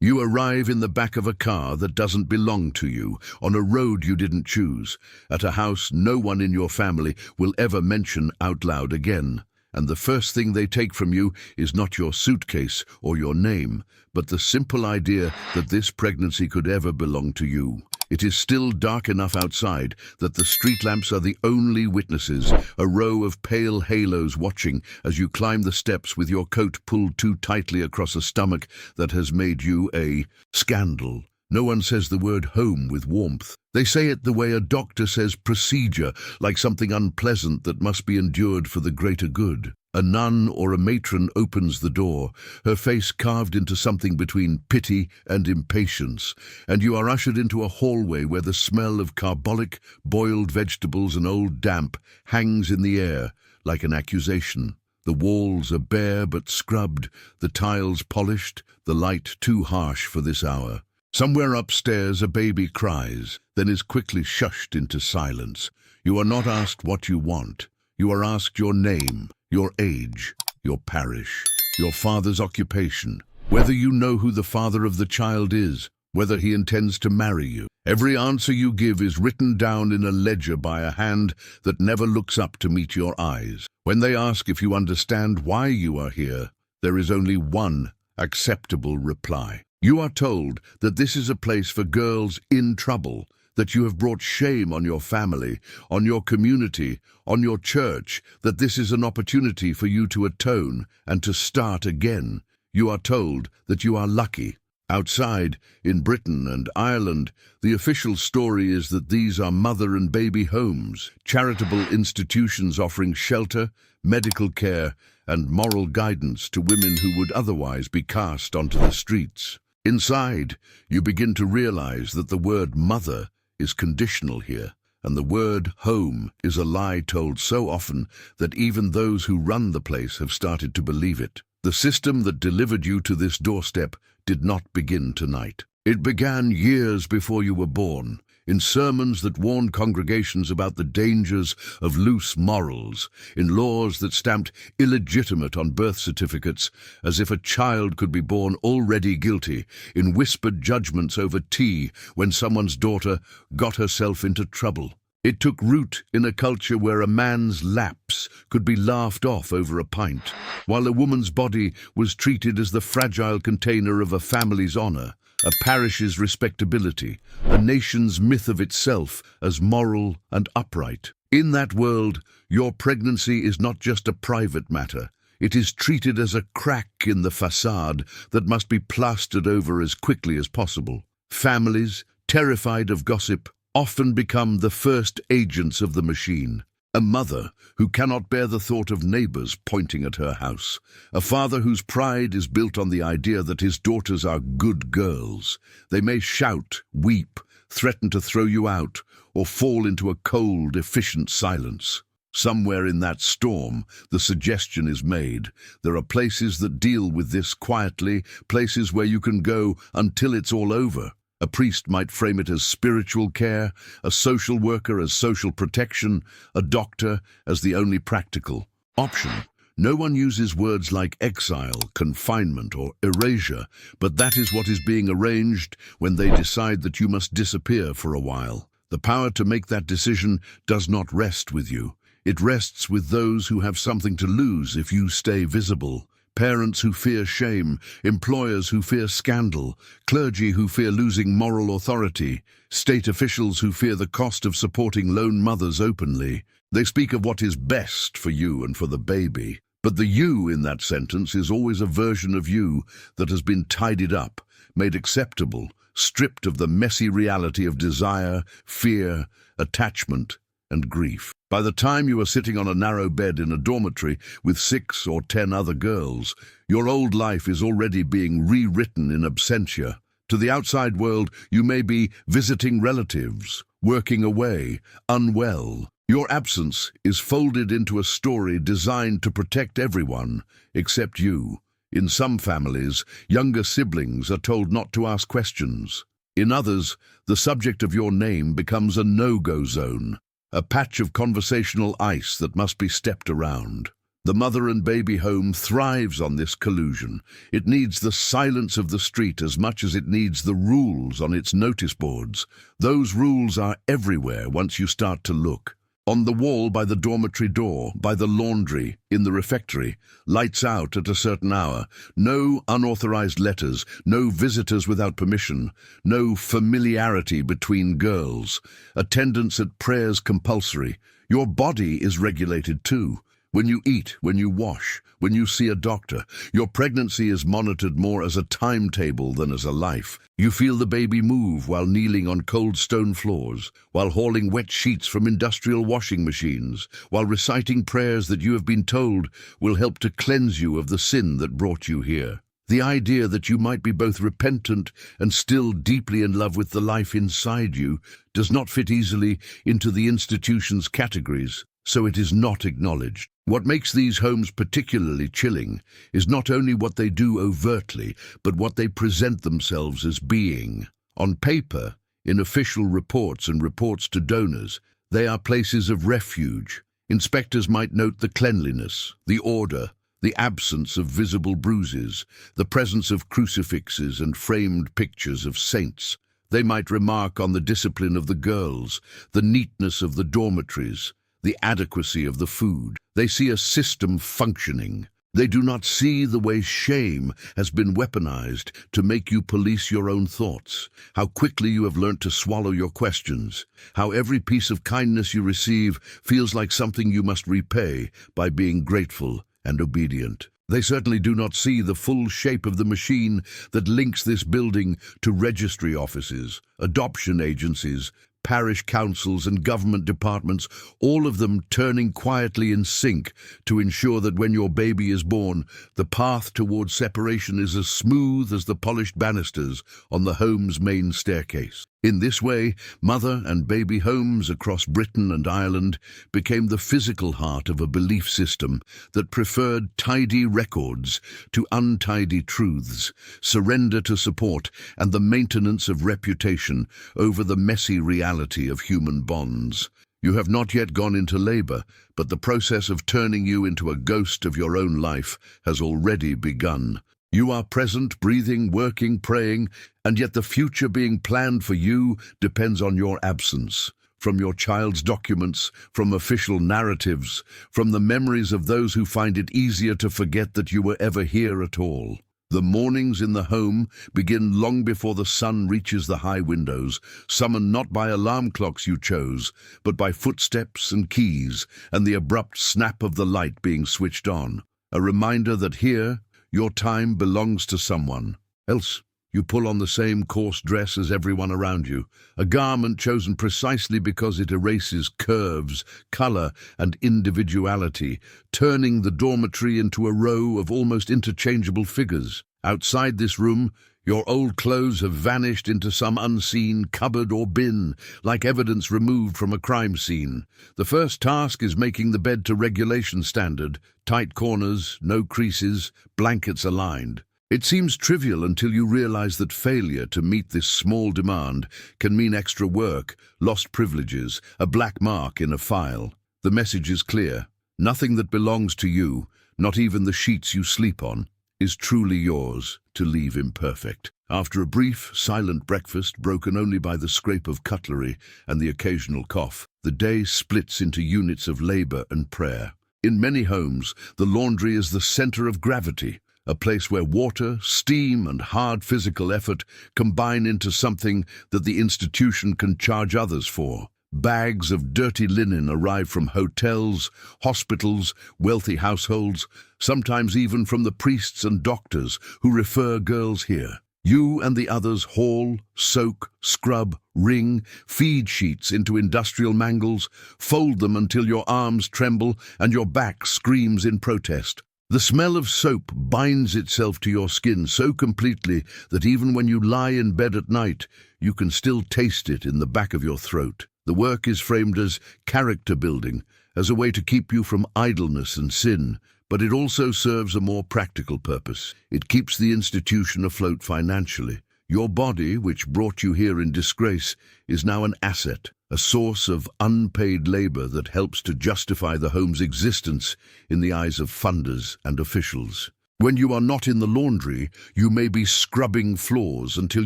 You arrive in the back of a car that doesn't belong to you, on a road you didn't choose, at a house no one in your family will ever mention out loud again. And the first thing they take from you is not your suitcase or your name, but the simple idea that this pregnancy could ever belong to you. It is still dark enough outside that the street lamps are the only witnesses, a row of pale halos watching as you climb the steps with your coat pulled too tightly across a stomach that has made you a scandal. No one says the word home with warmth. They say it the way a doctor says procedure, like something unpleasant that must be endured for the greater good. A nun or a matron opens the door, her face carved into something between pity and impatience, and you are ushered into a hallway where the smell of carbolic, boiled vegetables and old damp hangs in the air like an accusation. The walls are bare but scrubbed, the tiles polished, the light too harsh for this hour. Somewhere upstairs a baby cries, then is quickly shushed into silence. You are not asked what you want. You are asked your name, your age, your parish, your father's occupation, whether you know who the father of the child is, whether he intends to marry you. Every answer you give is written down in a ledger by a hand that never looks up to meet your eyes. When they ask if you understand why you are here, there is only one acceptable reply. You are told that this is a place for girls in trouble, that you have brought shame on your family, on your community, on your church, that this is an opportunity for you to atone and to start again. You are told that you are lucky. Outside, in Britain and Ireland, the official story is that these are mother and baby homes, charitable institutions offering shelter, medical care, and moral guidance to women who would otherwise be cast onto the streets. Inside, you begin to realize that the word mother is conditional here, and the word home is a lie told so often that even those who run the place have started to believe it. The system that delivered you to this doorstep did not begin tonight. It began years before you were born, in sermons that warned congregations about the dangers of loose morals, in laws that stamped illegitimate on birth certificates as if a child could be born already guilty, in whispered judgments over tea when someone's daughter got herself into trouble. It took root in a culture where a man's lapse could be laughed off over a pint, while a woman's body was treated as the fragile container of a family's honor, a parish's respectability, a nation's myth of itself as moral and upright. In that world, your pregnancy is not just a private matter. It is treated as a crack in the facade that must be plastered over as quickly as possible. Families, terrified of gossip, often become the first agents of the machine. A mother who cannot bear the thought of neighbors pointing at her house. A father whose pride is built on the idea that his daughters are good girls. They may shout, weep, threaten to throw you out, or fall into a cold, efficient silence. Somewhere in that storm, the suggestion is made. There are places that deal with this quietly, places where you can go until it's all over. A priest might frame it as spiritual care, a social worker as social protection, a doctor as the only practical option. No one uses words like exile, confinement, or erasure, but that is what is being arranged when they decide that you must disappear for a while. The power to make that decision does not rest with you. It rests with those who have something to lose if you stay visible. Parents who fear shame, employers who fear scandal, clergy who fear losing moral authority, state officials who fear the cost of supporting lone mothers openly. They speak of what is best for you and for the baby. But the you in that sentence is always a version of you that has been tidied up, made acceptable, stripped of the messy reality of desire, fear, attachment, and grief. By the time you are sitting on a narrow bed in a dormitory with 6 or 10 other girls, your old life is already being rewritten in absentia. To the outside world, you may be visiting relatives, working away, unwell. Your absence is folded into a story designed to protect everyone, except you. In some families, younger siblings are told not to ask questions. In others, the subject of your name becomes a no-go zone. A patch of conversational ice that must be stepped around. The mother and baby home thrives on this collusion. It needs the silence of the street as much as it needs the rules on its notice boards. Those rules are everywhere once you start to look. On the wall by the dormitory door, by the laundry, in the refectory, lights out at a certain hour, no unauthorized letters, no visitors without permission, no familiarity between girls, attendance at prayers compulsory. Your body is regulated too. When you eat, when you wash, when you see a doctor, your pregnancy is monitored more as a timetable than as a life. You feel the baby move while kneeling on cold stone floors, while hauling wet sheets from industrial washing machines, while reciting prayers that you have been told will help to cleanse you of the sin that brought you here. The idea that you might be both repentant and still deeply in love with the life inside you does not fit easily into the institution's categories, so it is not acknowledged. What makes these homes particularly chilling is not only what they do overtly, but what they present themselves as being. On paper, in official reports and reports to donors, they are places of refuge. Inspectors might note the cleanliness, the order, the absence of visible bruises, the presence of crucifixes and framed pictures of saints. They might remark on the discipline of the girls, the neatness of the dormitories, the adequacy of the food. They see a system functioning. They do not see the way shame has been weaponized to make you police your own thoughts, how quickly you have learnt to swallow your questions, how every piece of kindness you receive feels like something you must repay by being grateful and obedient. They certainly do not see the full shape of the machine that links this building to registry offices, adoption agencies, parish councils and government departments, all of them turning quietly in sync to ensure that when your baby is born, the path towards separation is as smooth as the polished banisters on the home's main staircase. In this way, mother and baby homes across Britain and Ireland became the physical heart of a belief system that preferred tidy records to untidy truths, surrender to support and the maintenance of reputation over the messy reality of human bonds. You have not yet gone into labor, but the process of turning you into a ghost of your own life has already begun. You are present, breathing, working, praying, and yet the future being planned for you depends on your absence. From your child's documents, from official narratives, from the memories of those who find it easier to forget that you were ever here at all. The mornings in the home begin long before the sun reaches the high windows, summoned not by alarm clocks you chose, but by footsteps and keys, and the abrupt snap of the light being switched on. A reminder that here, your time belongs to someone else. You pull on the same coarse dress as everyone around you, a garment chosen precisely because it erases curves, color, and individuality, turning the dormitory into a row of almost interchangeable figures. Outside this room, your old clothes have vanished into some unseen cupboard or bin, like evidence removed from a crime scene. The first task is making the bed to regulation standard, tight corners, no creases, blankets aligned. It seems trivial until you realize that failure to meet this small demand can mean extra work, lost privileges, a black mark in a file. The message is clear. Nothing that belongs to you, not even the sheets you sleep on, is truly yours to leave imperfect. After a brief, silent breakfast broken only by the scrape of cutlery and the occasional cough, the day splits into units of labor and prayer. In many homes, the laundry is the center of gravity, a place where water, steam, and hard physical effort combine into something that the institution can charge others for. Bags of dirty linen arrive from hotels, hospitals, wealthy households, sometimes even from the priests and doctors who refer girls here. You and the others haul, soak, scrub, wring, feed sheets into industrial mangles, fold them until your arms tremble and your back screams in protest. The smell of soap binds itself to your skin so completely that even when you lie in bed at night, you can still taste it in the back of your throat. The work is framed as character building, as a way to keep you from idleness and sin, but it also serves a more practical purpose. It keeps the institution afloat financially. Your body, which brought you here in disgrace, is now an asset, a source of unpaid labor that helps to justify the home's existence in the eyes of funders and officials. When you are not in the laundry, you may be scrubbing floors until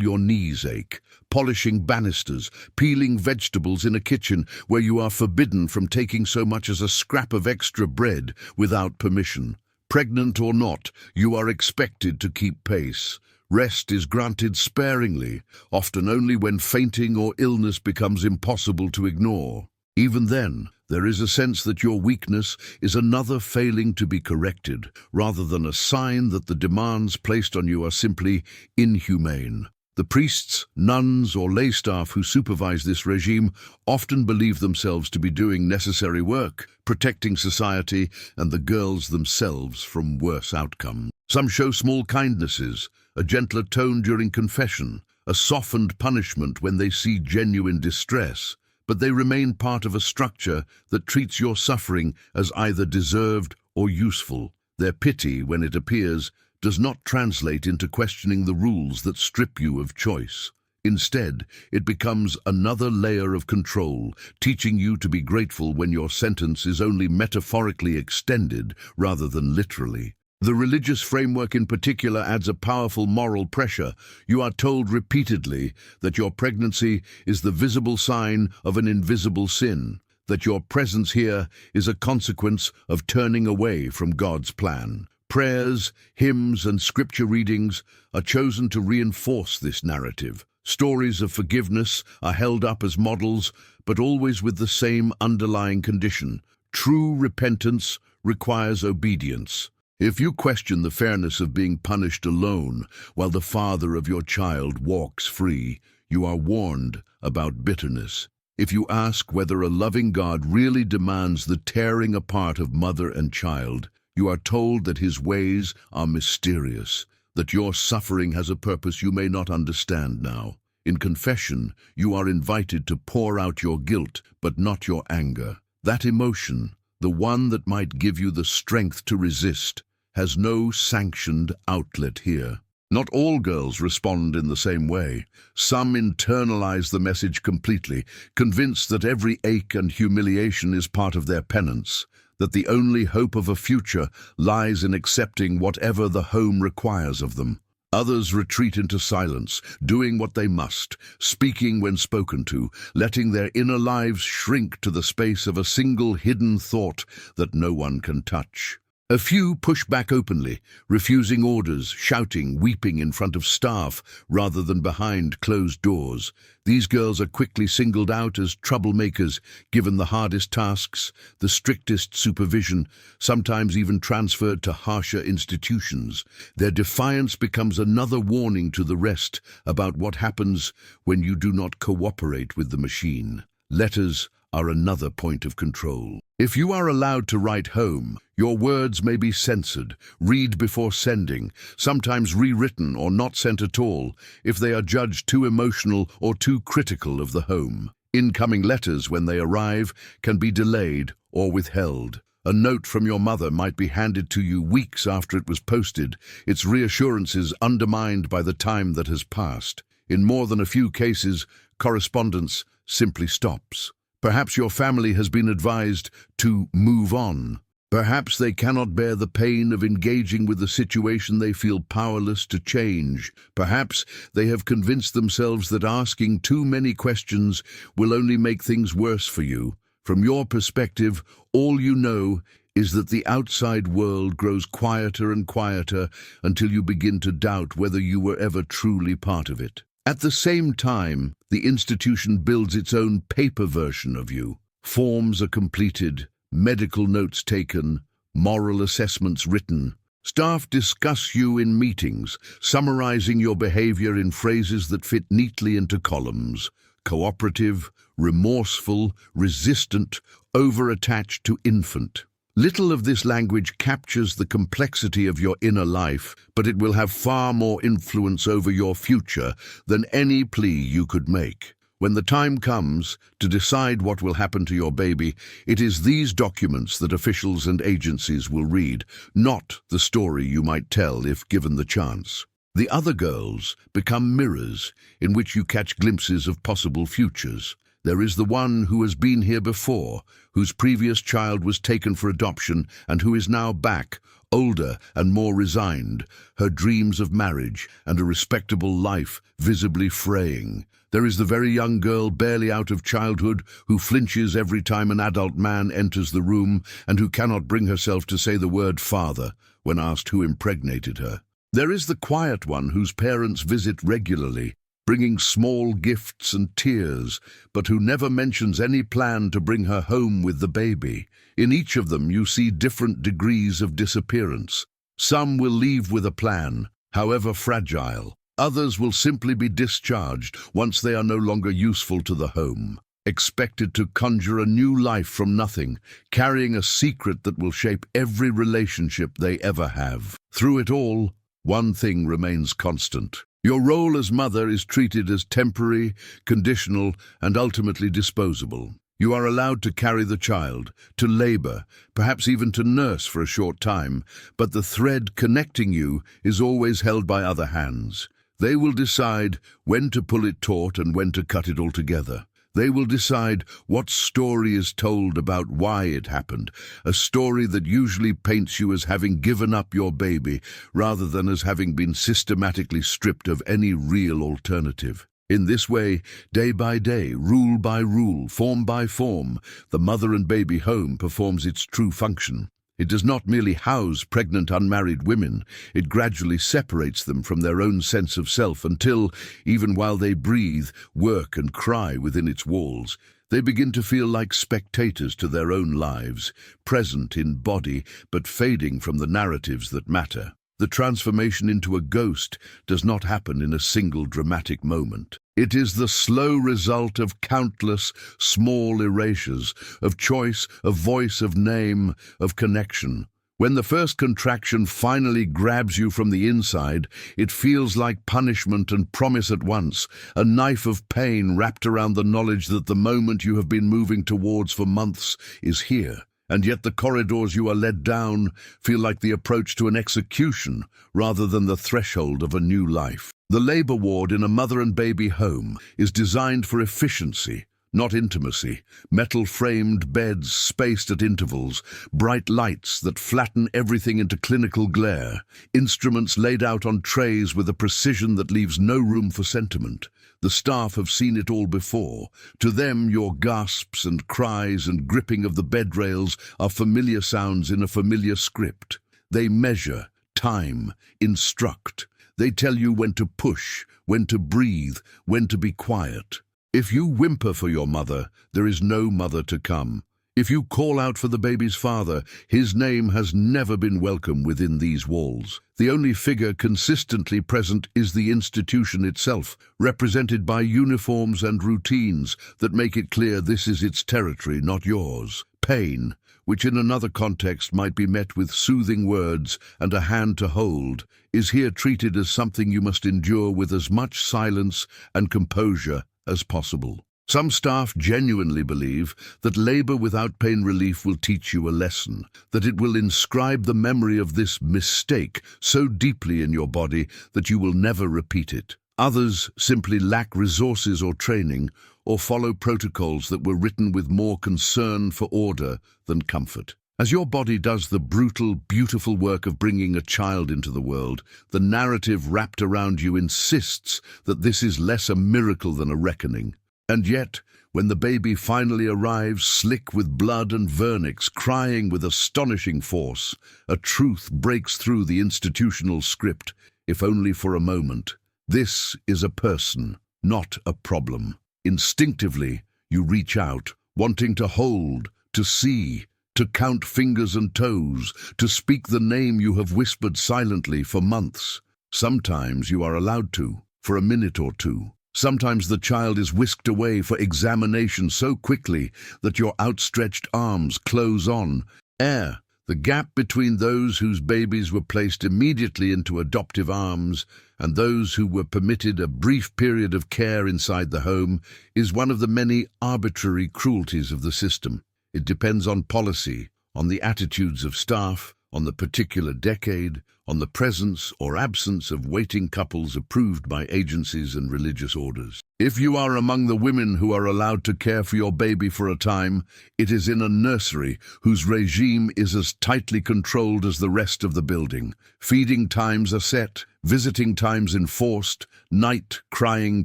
your knees ache, polishing banisters, peeling vegetables in a kitchen where you are forbidden from taking so much as a scrap of extra bread without permission. Pregnant or not, you are expected to keep pace. Rest is granted sparingly, often only when fainting or illness becomes impossible to ignore. Even then, there is a sense that your weakness is another failing to be corrected, rather than a sign that the demands placed on you are simply inhumane. The priests, nuns, or lay staff who supervise this regime often believe themselves to be doing necessary work, protecting society and the girls themselves from worse outcomes. Some show small kindnesses, a gentler tone during confession, a softened punishment when they see genuine distress, but they remain part of a structure that treats your suffering as either deserved or useful. Their pity, when it appears, does not translate into questioning the rules that strip you of choice. Instead, it becomes another layer of control, teaching you to be grateful when your sentence is only metaphorically extended rather than literally. The religious framework in particular adds a powerful moral pressure. You are told repeatedly that your pregnancy is the visible sign of an invisible sin, that your presence here is a consequence of turning away from God's plan. Prayers, hymns, and scripture readings are chosen to reinforce this narrative. Stories of forgiveness are held up as models, but always with the same underlying condition. True repentance requires obedience. If you question the fairness of being punished alone while the father of your child walks free, you are warned about bitterness. If you ask whether a loving God really demands the tearing apart of mother and child, you are told that his ways are mysterious, that your suffering has a purpose you may not understand now. In confession, you are invited to pour out your guilt, but not your anger. That emotion, the one that might give you the strength to resist, has no sanctioned outlet here. Not all girls respond in the same way. Some internalize the message completely, convinced that every ache and humiliation is part of their penance, that the only hope of a future lies in accepting whatever the home requires of them. Others retreat into silence, doing what they must, speaking when spoken to, letting their inner lives shrink to the space of a single hidden thought that no one can touch. A few push back openly, refusing orders, shouting, weeping in front of staff rather than behind closed doors. These girls are quickly singled out as troublemakers, given the hardest tasks, the strictest supervision, sometimes even transferred to harsher institutions. Their defiance becomes another warning to the rest about what happens when you do not cooperate with the machine. Letters are another point of control. If you are allowed to write home, your words may be censored, read before sending, sometimes rewritten or not sent at all if they are judged too emotional or too critical of the home. Incoming letters, when they arrive, can be delayed or withheld. A note from your mother might be handed to you weeks after it was posted, its reassurances undermined by the time that has passed. In more than a few cases, correspondence simply stops. Perhaps your family has been advised to move on. Perhaps they cannot bear the pain of engaging with a situation they feel powerless to change. Perhaps they have convinced themselves that asking too many questions will only make things worse for you. From your perspective, all you know is that the outside world grows quieter and quieter until you begin to doubt whether you were ever truly part of it. At the same time, the institution builds its own paper version of you. Forms are completed, medical notes taken, moral assessments written. Staff discuss you in meetings, summarizing your behavior in phrases that fit neatly into columns: cooperative, remorseful, resistant, over-attached to infant. Little of this language captures the complexity of your inner life, but it will have far more influence over your future than any plea you could make. When the time comes to decide what will happen to your baby, it is these documents that officials and agencies will read, not the story you might tell if given the chance. The other girls become mirrors in which you catch glimpses of possible futures. There is the one who has been here before, whose previous child was taken for adoption and who is now back, older and more resigned, her dreams of marriage and a respectable life visibly fraying. There is the very young girl barely out of childhood who flinches every time an adult man enters the room and who cannot bring herself to say the word father when asked who impregnated her. There is the quiet one whose parents visit regularly, bringing small gifts and tears, but who never mentions any plan to bring her home with the baby. In each of them you see different degrees of disappearance. Some will leave with a plan, however fragile. Others will simply be discharged once they are no longer useful to the home, expected to conjure a new life from nothing, carrying a secret that will shape every relationship they ever have. Through it all, one thing remains constant. Your role as mother is treated as temporary, conditional, and ultimately disposable. You are allowed to carry the child, to labor, perhaps even to nurse for a short time, but the thread connecting you is always held by other hands. They will decide when to pull it taut and when to cut it altogether. They will decide what story is told about why it happened, a story that usually paints you as having given up your baby rather than as having been systematically stripped of any real alternative. In this way, day by day, rule by rule, form by form, the mother and baby home performs its true function. It does not merely house pregnant unmarried women, it gradually separates them from their own sense of self until, even while they breathe, work and cry within its walls, they begin to feel like spectators to their own lives, present in body but fading from the narratives that matter. The transformation into a ghost does not happen in a single dramatic moment. It is the slow result of countless small erasures, of choice, of voice, of name, of connection. When the first contraction finally grabs you from the inside, it feels like punishment and promise at once, a knife of pain wrapped around the knowledge that the moment you have been moving towards for months is here. And yet the corridors you are led down feel like the approach to an execution rather than the threshold of a new life. The labor ward in a mother and baby home is designed for efficiency, not intimacy. Metal-framed beds spaced at intervals, bright lights that flatten everything into clinical glare, instruments laid out on trays with a precision that leaves no room for sentiment. The staff have seen it all before. To them, your gasps and cries and gripping of the bed rails are familiar sounds in a familiar script. They measure, time, instruct. They tell you when to push, when to breathe, when to be quiet. If you whimper for your mother, there is no mother to come. If you call out for the baby's father, his name has never been welcome within these walls. The only figure consistently present is the institution itself, represented by uniforms and routines that make it clear this is its territory, not yours. Pain, which in another context might be met with soothing words and a hand to hold, is here treated as something you must endure with as much silence and composure as possible. Some staff genuinely believe that labor without pain relief will teach you a lesson, that it will inscribe the memory of this mistake so deeply in your body that you will never repeat it. Others simply lack resources or training, or follow protocols that were written with more concern for order than comfort. As your body does the brutal, beautiful work of bringing a child into the world, the narrative wrapped around you insists that this is less a miracle than a reckoning. And yet, when the baby finally arrives, slick with blood and vernix, crying with astonishing force, a truth breaks through the institutional script, if only for a moment. This is a person, not a problem. Instinctively, you reach out, wanting to hold, to see, to count fingers and toes, to speak the name you have whispered silently for months. Sometimes you are allowed to, for a minute or two. Sometimes the child is whisked away for examination so quickly that your outstretched arms close on. The gap between those whose babies were placed immediately into adoptive arms and those who were permitted a brief period of care inside the home is one of the many arbitrary cruelties of the system. It depends on policy, on the attitudes of staff, on the particular decade, on the presence or absence of waiting couples approved by agencies and religious orders. If you are among the women who are allowed to care for your baby for a time, it is in a nursery whose regime is as tightly controlled as the rest of the building. Feeding times are set, visiting times enforced, night crying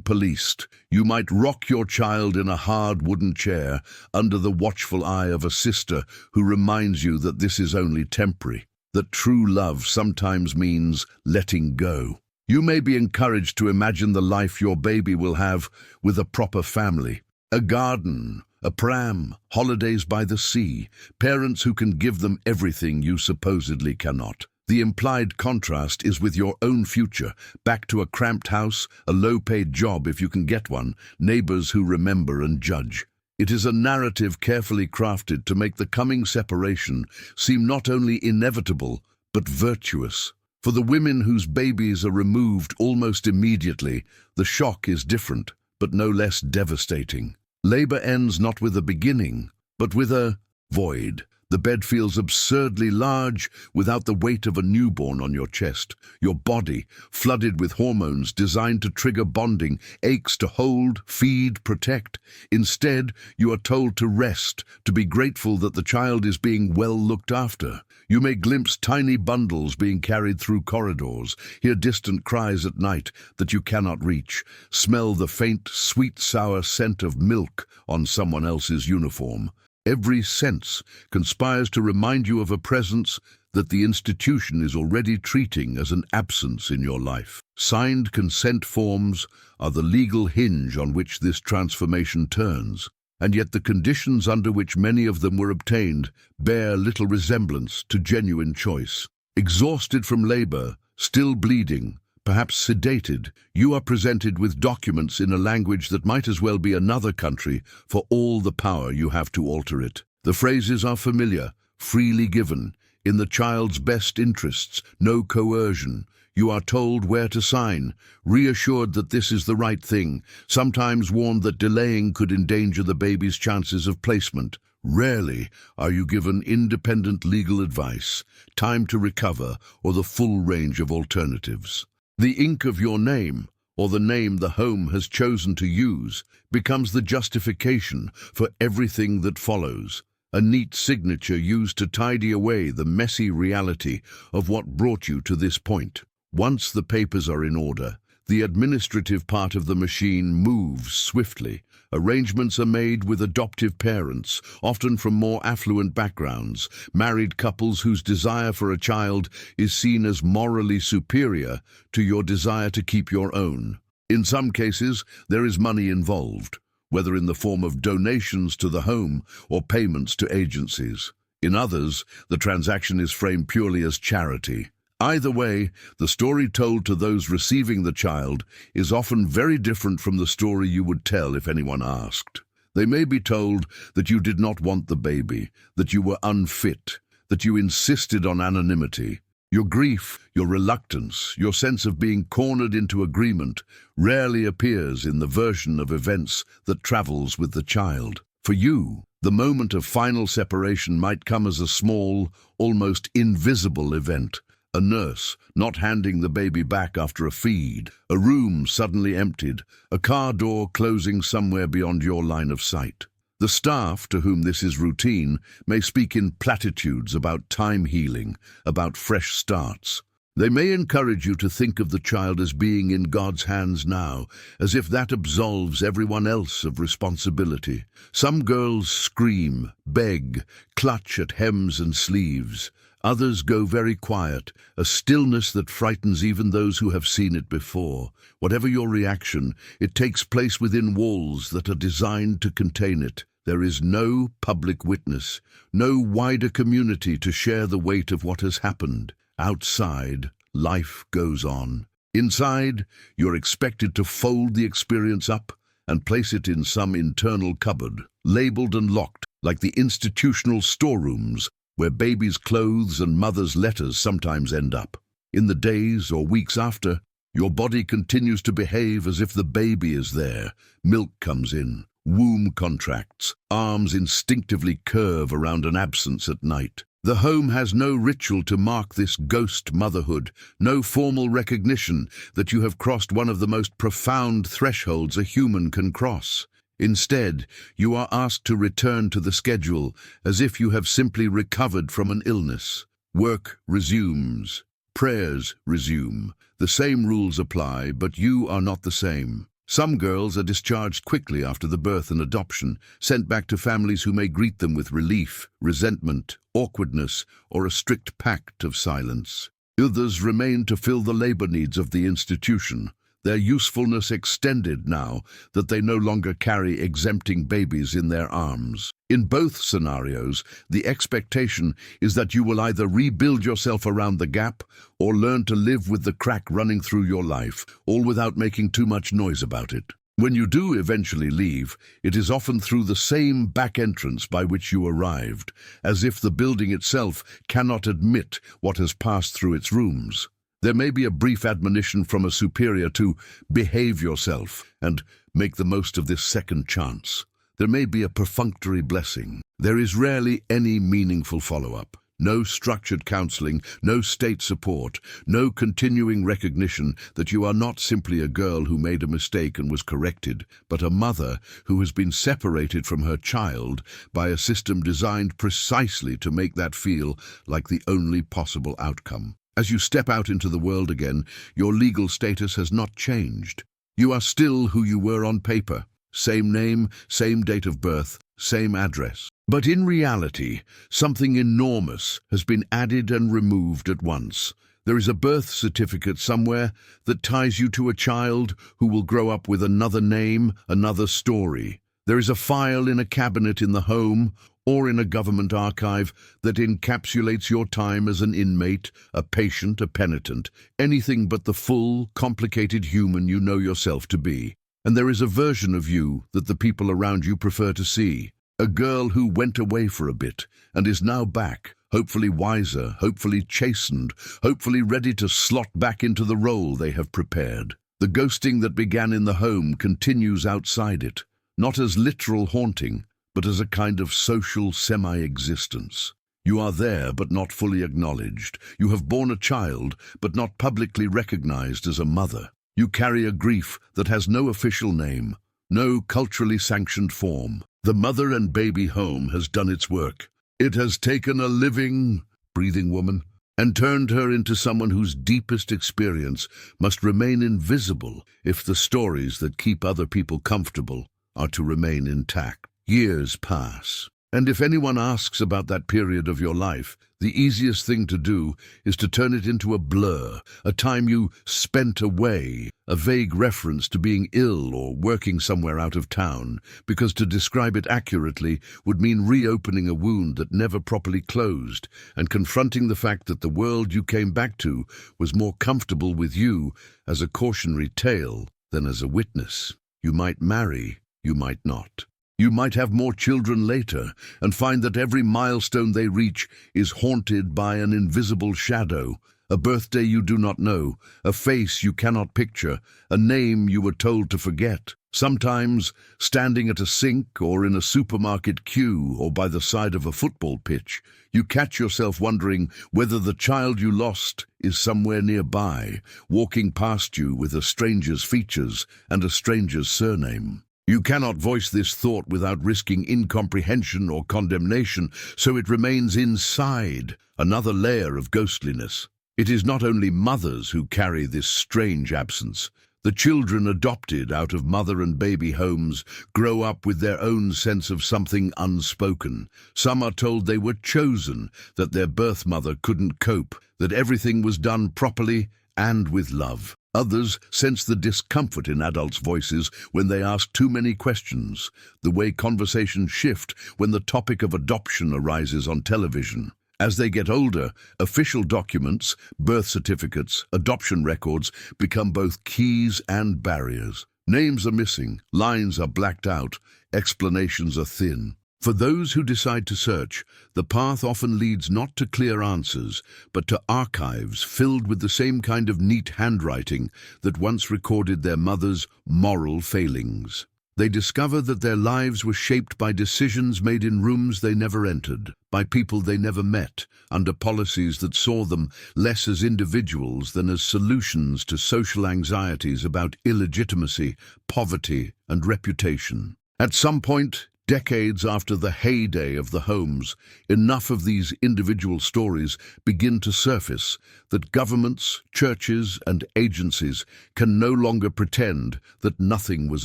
policed. You might rock your child in a hard wooden chair under the watchful eye of a sister who reminds you that this is only temporary, that true love sometimes means letting go. You may be encouraged to imagine the life your baby will have with a proper family, a garden, a pram, holidays by the sea, parents who can give them everything you supposedly cannot. The implied contrast is with your own future, back to a cramped house, a low-paid job if you can get one, neighbors who remember and judge. It is a narrative carefully crafted to make the coming separation seem not only inevitable, but virtuous. For the women whose babies are removed almost immediately, the shock is different, but no less devastating. Labor ends not with a beginning, but with a void. The bed feels absurdly large without the weight of a newborn on your chest. Your body, flooded with hormones designed to trigger bonding, aches to hold, feed, protect. Instead, you are told to rest, to be grateful that the child is being well looked after. You may glimpse tiny bundles being carried through corridors, hear distant cries at night that you cannot reach, smell the faint, sweet, sour scent of milk on someone else's uniform. Every sense conspires to remind you of a presence that the institution is already treating as an absence in your life. Signed consent forms are the legal hinge on which this transformation turns, and yet the conditions under which many of them were obtained bear little resemblance to genuine choice. Exhausted from labor, still bleeding, perhaps sedated, you are presented with documents in a language that might as well be another country for all the power you have to alter it. The phrases are familiar, freely given, in the child's best interests, no coercion. You are told where to sign, reassured that this is the right thing, sometimes warned that delaying could endanger the baby's chances of placement. Rarely are you given independent legal advice, time to recover, or the full range of alternatives. The ink of your name, or the name the home has chosen to use, becomes the justification for everything that follows, a neat signature used to tidy away the messy reality of what brought you to this point. Once the papers are in order, the administrative part of the machine moves swiftly. Arrangements are made with adoptive parents, often from more affluent backgrounds, married couples whose desire for a child is seen as morally superior to your desire to keep your own. In some cases, there is money involved, whether in the form of donations to the home or payments to agencies. In others, the transaction is framed purely as charity. Either way, the story told to those receiving the child is often very different from the story you would tell if anyone asked. They may be told that you did not want the baby, that you were unfit, that you insisted on anonymity. Your grief, your reluctance, your sense of being cornered into agreement rarely appears in the version of events that travels with the child. For you, the moment of final separation might come as a small, almost invisible event. A nurse not handing the baby back after a feed, a room suddenly emptied, a car door closing somewhere beyond your line of sight. The staff, to whom this is routine, may speak in platitudes about time healing, about fresh starts. They may encourage you to think of the child as being in God's hands now, as if that absolves everyone else of responsibility. Some girls scream, beg, clutch at hems and sleeves. Others go very quiet, a stillness that frightens even those who have seen it before. Whatever your reaction, it takes place within walls that are designed to contain it. There is no public witness, no wider community to share the weight of what has happened. Outside, life goes on. Inside, you're expected to fold the experience up and place it in some internal cupboard, labeled and locked, like the institutional storerooms where babies' clothes and mothers' letters sometimes end up. In the days or weeks after, your body continues to behave as if the baby is there. Milk comes in, womb contracts, arms instinctively curve around an absence at night. The home has no ritual to mark this ghost motherhood, no formal recognition that you have crossed one of the most profound thresholds a human can cross. Instead, you are asked to return to the schedule as if you have simply recovered from an illness. Work resumes. Prayers resume. The same rules apply, but you are not the same. Some girls are discharged quickly after the birth and adoption, sent back to families who may greet them with relief, resentment, awkwardness, or a strict pact of silence. Others remain to fill the labor needs of the institution, their usefulness extended now that they no longer carry exempting babies in their arms. In both scenarios, the expectation is that you will either rebuild yourself around the gap or learn to live with the crack running through your life, all without making too much noise about it. When you do eventually leave, it is often through the same back entrance by which you arrived, as if the building itself cannot admit what has passed through its rooms. There may be a brief admonition from a superior to behave yourself and make the most of this second chance. There may be a perfunctory blessing. There is rarely any meaningful follow-up. No structured counseling, no state support, no continuing recognition that you are not simply a girl who made a mistake and was corrected, but a mother who has been separated from her child by a system designed precisely to make that feel like the only possible outcome. As you step out into the world again, your legal status has not changed. You are still who you were on paper. Same name, same date of birth, same address. But in reality, something enormous has been added and removed at once. There is a birth certificate somewhere that ties you to a child who will grow up with another name, another story. There is a file in a cabinet in the home or in a government archive that encapsulates your time as an inmate, a patient, a penitent, anything but the full, complicated human you know yourself to be. And there is a version of you that the people around you prefer to see. A girl who went away for a bit and is now back, hopefully wiser, hopefully chastened, hopefully ready to slot back into the role they have prepared. The ghosting that began in the home continues outside it, not as literal haunting, but as a kind of social semi-existence. You are there, but not fully acknowledged. You have borne a child, but not publicly recognized as a mother. You carry a grief that has no official name, no culturally sanctioned form. The mother and baby home has done its work. It has taken a living, breathing woman and turned her into someone whose deepest experience must remain invisible if the stories that keep other people comfortable are to remain intact. Years pass, and if anyone asks about that period of your life, the easiest thing to do is to turn it into a blur, a time you spent away, a vague reference to being ill or working somewhere out of town, because to describe it accurately would mean reopening a wound that never properly closed and confronting the fact that the world you came back to was more comfortable with you as a cautionary tale than as a witness. You might marry, you might not. You might have more children later and find that every milestone they reach is haunted by an invisible shadow, a birthday you do not know, a face you cannot picture, a name you were told to forget. Sometimes, standing at a sink or in a supermarket queue or by the side of a football pitch, you catch yourself wondering whether the child you lost is somewhere nearby, walking past you with a stranger's features and a stranger's surname. You cannot voice this thought without risking incomprehension or condemnation, so it remains inside, another layer of ghostliness. It is not only mothers who carry this strange absence. The children adopted out of mother and baby homes grow up with their own sense of something unspoken. Some are told they were chosen, that their birth mother couldn't cope, that everything was done properly and with love. Others sense the discomfort in adults' voices when they ask too many questions, the way conversations shift when the topic of adoption arises on television. As they get older, official documents, birth certificates, adoption records become both keys and barriers. Names are missing, lines are blacked out, explanations are thin. For those who decide to search, the path often leads not to clear answers, but to archives filled with the same kind of neat handwriting that once recorded their mother's moral failings. They discover that their lives were shaped by decisions made in rooms they never entered, by people they never met, under policies that saw them less as individuals than as solutions to social anxieties about illegitimacy, poverty, and reputation. At some point, decades after the heyday of the homes, enough of these individual stories begin to surface that governments, churches, and agencies can no longer pretend that nothing was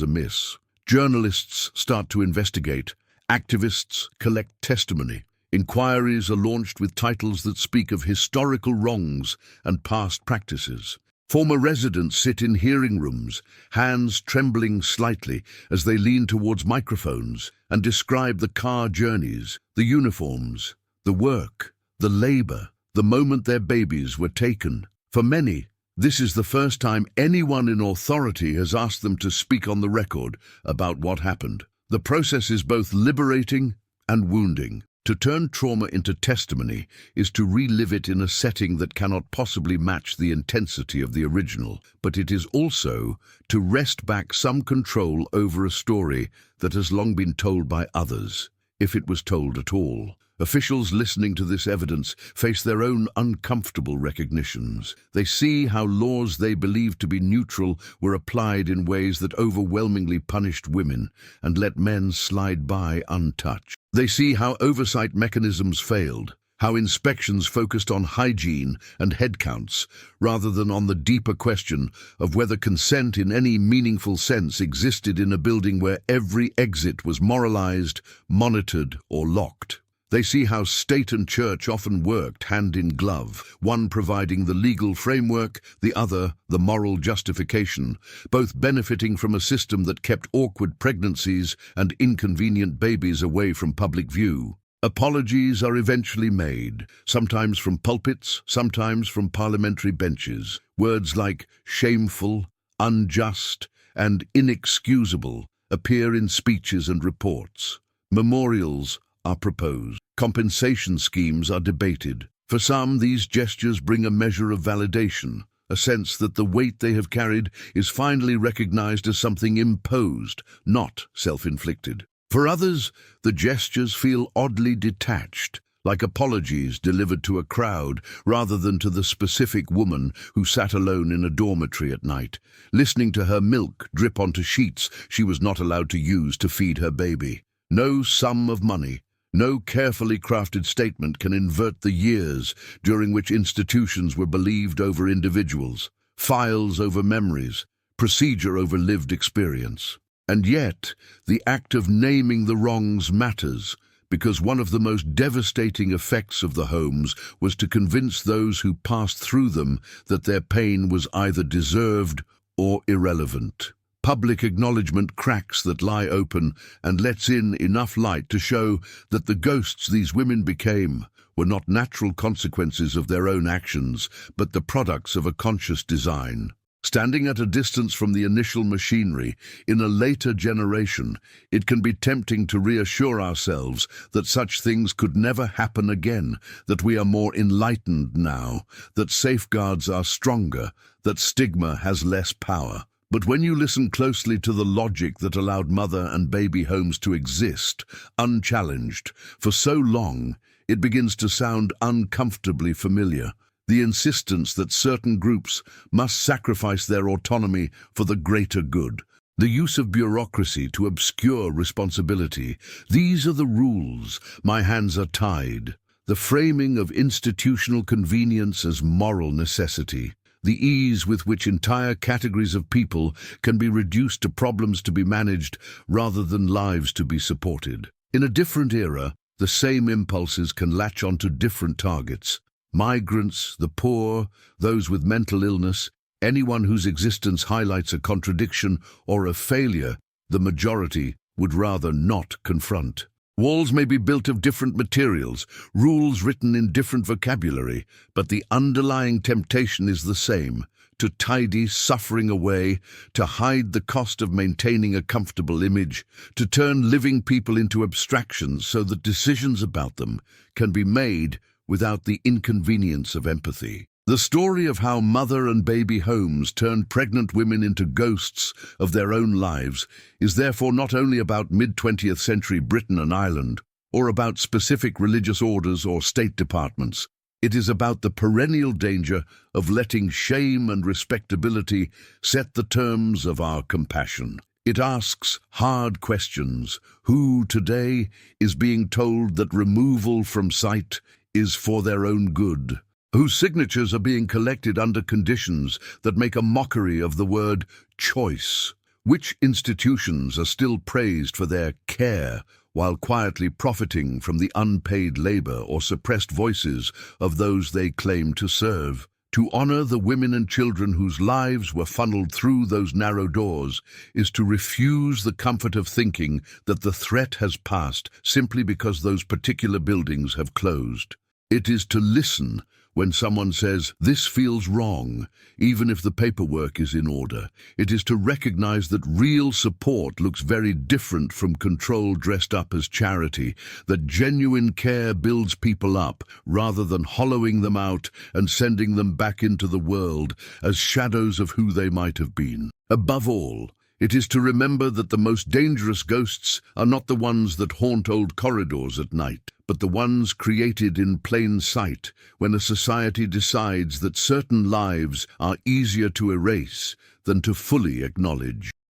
amiss. Journalists start to investigate, activists collect testimony, inquiries are launched with titles that speak of historical wrongs and past practices. Former residents sit in hearing rooms, hands trembling slightly as they lean towards microphones and describe the car journeys, the uniforms, the work, the labor, the moment their babies were taken. For many, this is the first time anyone in authority has asked them to speak on the record about what happened. The process is both liberating and wounding. To turn trauma into testimony is to relive it in a setting that cannot possibly match the intensity of the original, but it is also to wrest back some control over a story that has long been told by others, if it was told at all. Officials listening to this evidence face their own uncomfortable recognitions. They see how laws they believed to be neutral were applied in ways that overwhelmingly punished women and let men slide by untouched. They see how oversight mechanisms failed, how inspections focused on hygiene and head counts rather than on the deeper question of whether consent in any meaningful sense existed in a building where every exit was moralized, monitored, or locked. They see how state and church often worked hand in glove, one providing the legal framework, the other the moral justification, both benefiting from a system that kept awkward pregnancies and inconvenient babies away from public view. Apologies are eventually made, sometimes from pulpits, sometimes from parliamentary benches. Words like shameful, unjust, and inexcusable appear in speeches and reports. Memorials are proposed. Compensation schemes are debated. For some, these gestures bring a measure of validation, a sense that the weight they have carried is finally recognized as something imposed, not self-inflicted. For others, the gestures feel oddly detached, like apologies delivered to a crowd rather than to the specific woman who sat alone in a dormitory at night, listening to her milk drip onto sheets she was not allowed to use to feed her baby. No sum of money, no carefully crafted statement can invert the years during which institutions were believed over individuals, files over memories, procedure over lived experience. And yet, the act of naming the wrongs matters, because one of the most devastating effects of the homes was to convince those who passed through them that their pain was either deserved or irrelevant. Public acknowledgement cracks that lie open and lets in enough light to show that the ghosts these women became were not natural consequences of their own actions, but the products of a conscious design. Standing at a distance from the initial machinery, in a later generation, it can be tempting to reassure ourselves that such things could never happen again, that we are more enlightened now, that safeguards are stronger, that stigma has less power. But when you listen closely to the logic that allowed mother and baby homes to exist, unchallenged, for so long, it begins to sound uncomfortably familiar. The insistence that certain groups must sacrifice their autonomy for the greater good. The use of bureaucracy to obscure responsibility. These are the rules. My hands are tied. The framing of institutional convenience as moral necessity. The ease with which entire categories of people can be reduced to problems to be managed rather than lives to be supported. In a different era, the same impulses can latch onto different targets. Migrants, the poor, those with mental illness, anyone whose existence highlights a contradiction or a failure, the majority would rather not confront. Walls may be built of different materials, rules written in different vocabulary, but the underlying temptation is the same: to tidy suffering away, to hide the cost of maintaining a comfortable image, to turn living people into abstractions so that decisions about them can be made without the inconvenience of empathy. The story of how mother and baby homes turned pregnant women into ghosts of their own lives is therefore not only about mid-20th century Britain and Ireland, or about specific religious orders or state departments. It is about the perennial danger of letting shame and respectability set the terms of our compassion. It asks hard questions. Who today is being told that removal from sight is for their own good? Whose signatures are being collected under conditions that make a mockery of the word choice? Which institutions are still praised for their care while quietly profiting from the unpaid labor or suppressed voices of those they claim to serve? To honor the women and children whose lives were funneled through those narrow doors is to refuse the comfort of thinking that the threat has passed simply because those particular buildings have closed. It is to listen when someone says, "This feels wrong," even if the paperwork is in order. It is to recognize that real support looks very different from control dressed up as charity, that genuine care builds people up rather than hollowing them out and sending them back into the world as shadows of who they might have been. Above all, it is to remember that the most dangerous ghosts are not the ones that haunt old corridors at night, but the ones created in plain sight when a society decides that certain lives are easier to erase than to fully acknowledge.